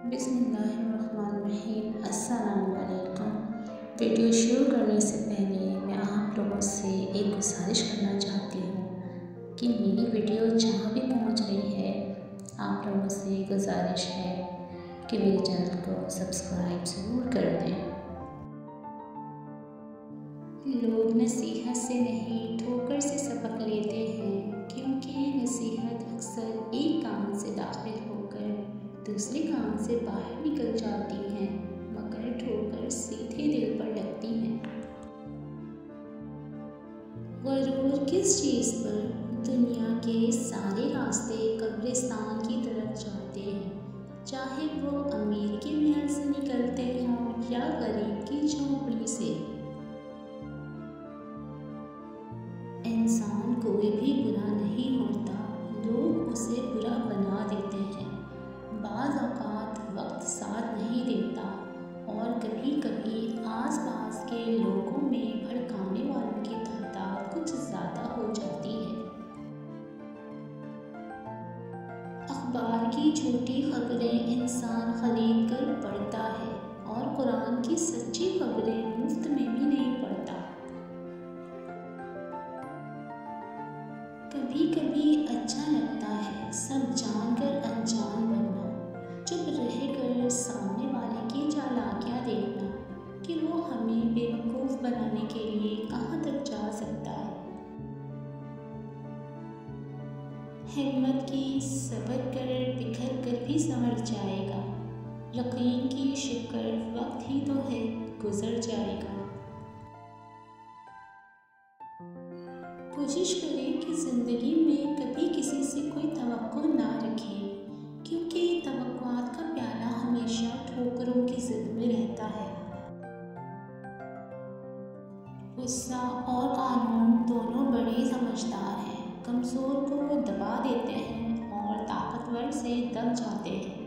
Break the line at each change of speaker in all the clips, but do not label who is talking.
बिस्मिल्लाहिर्रहमानिर्रहीम। अस्सलाम वालेकुम। वीडियो शुरू करने से पहले मैं आप लोगों से एक गुजारिश करना चाहती हूँ कि मेरी वीडियो जहाँ भी पहुँच रही है, आप लोगों से गुजारिश है कि मेरे चैनल को सब्सक्राइब ज़रूर कर दें। लोग नसीहत से नहीं ठोकर से सबक लेते हैं, क्योंकि नसीहत अक्सर एक कान से दाखिल होकर दूसरे कान से बाहर निकल जाती हैं, मगर ठोकर सीधे दिल पर लगती है। गरूर किस चीज़ पर? दुनिया के सारे रास्ते कब्रिस्तान की तरफ जाते हैं, चाहे वो अमीर के महल से निकलते हों या गरीब की झोंपड़ी से। इंसान कोई भी बुरा नहीं होता, लोग उसे बुरा बना देते हैं। बाज़ औक़ात वक्त साथ नहीं देता और कभी कभी आसपास के लोगों में भड़काने वालों की तादाद कुछ ज़्यादा हो जाती है। अखबार की झूठी खबरें इंसान खरीद कर पढ़ता है और कुरान की सच्ची खबरें मुफ्त में भी नहीं पढ़ता। कभी कभी अच्छा लगता है सब जानकर अनजान बनना, चुप रहकर सामने वाले की चालाकियाँ देखना कि वो हमें बेवकूफ़ बनाने के लिए कहाँ तक जा सकता है। हिम्मत की सब्र कर बिखर कर भी संभल जाएगा, यकीन की शुक्र वक्त ही तो है गुजर जाएगा। कोशिश करें कि ज़िंदगी में कभी किसी से कोई तवक्को ना रखें, क्योंकि तवक्कुआत का प्याला हमेशा ठोकरों की ज़िद में रहता है। गुस्सा और कानून दोनों बड़े समझदार हैं, कमज़ोर को दबा देते हैं और ताकतवर से दब जाते हैं।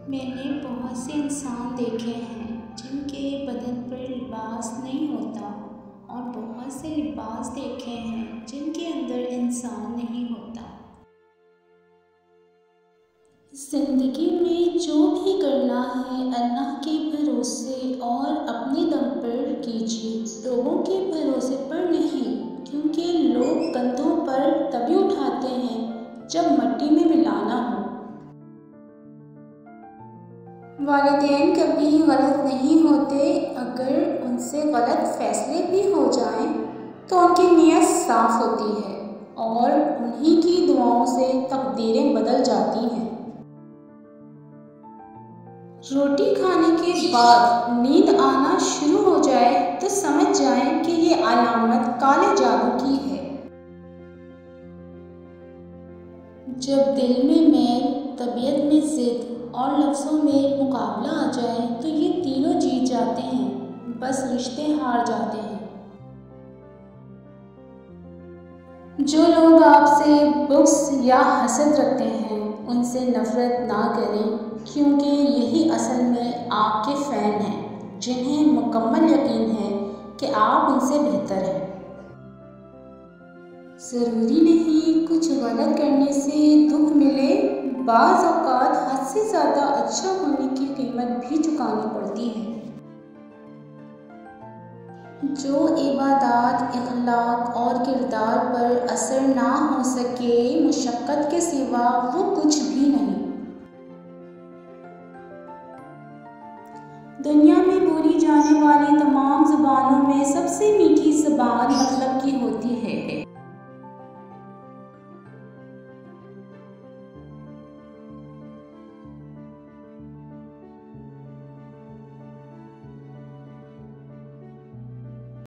मैंने बहुत से इंसान देखे हैं जिनके बदन पर लिबास नहीं होता, और बहुत से लिबास देखे हैं जिनके अंदर इंसान नहीं होता। ज़िंदगी में जो भी करना है अल्लाह के भरोसे और अपने दम पर कीजिए, लोगों के भरोसे पर नहीं, क्योंकि लोग कंधों पर तभी उठाते हैं जब मिट्टी में मिलाना हो। वालिदैन कभी गलत नहीं होते, अगर उनसे गलत फैसले भी हो जाएं तो उनकी नीयत साफ होती है और उन्हीं की दुआओं से तकदीरें बदल जाती हैं। रोटी खाने के बाद नींद आना शुरू हो जाए तो समझ जाएं कि ये अलामत काले जादू की है। जब दिल में मैल, तबीयत में ज़िद और लफ्ज़ों में मुकाबला आ जाए तो ये तीनों जीत जाते हैं, बस रिश्ते हार जाते हैं। जो लोग आपसे बुग़्ज़ या हसद रखते हैं उनसे नफ़रत ना करें, क्योंकि यही असल में आपके फ़ैन हैं, जिन्हें मुकम्मल यकीन है कि आप उनसे बेहतर हैं। ज़रूरी नहीं कुछ गलत करने से दुख मिले, बाज़ औक़ात हद से ज़्यादा अच्छा होने की कीमत भी चुकानी पड़ती है। जो इबादत, इख़लाक़ और किरदार पर असर ना हो सके, मुशक्क़त के सिवा वो कुछ भी नहीं। दुनिया में बोली जाने वाली तमाम ज़ुबानों में सबसे मीठी ज़ुबान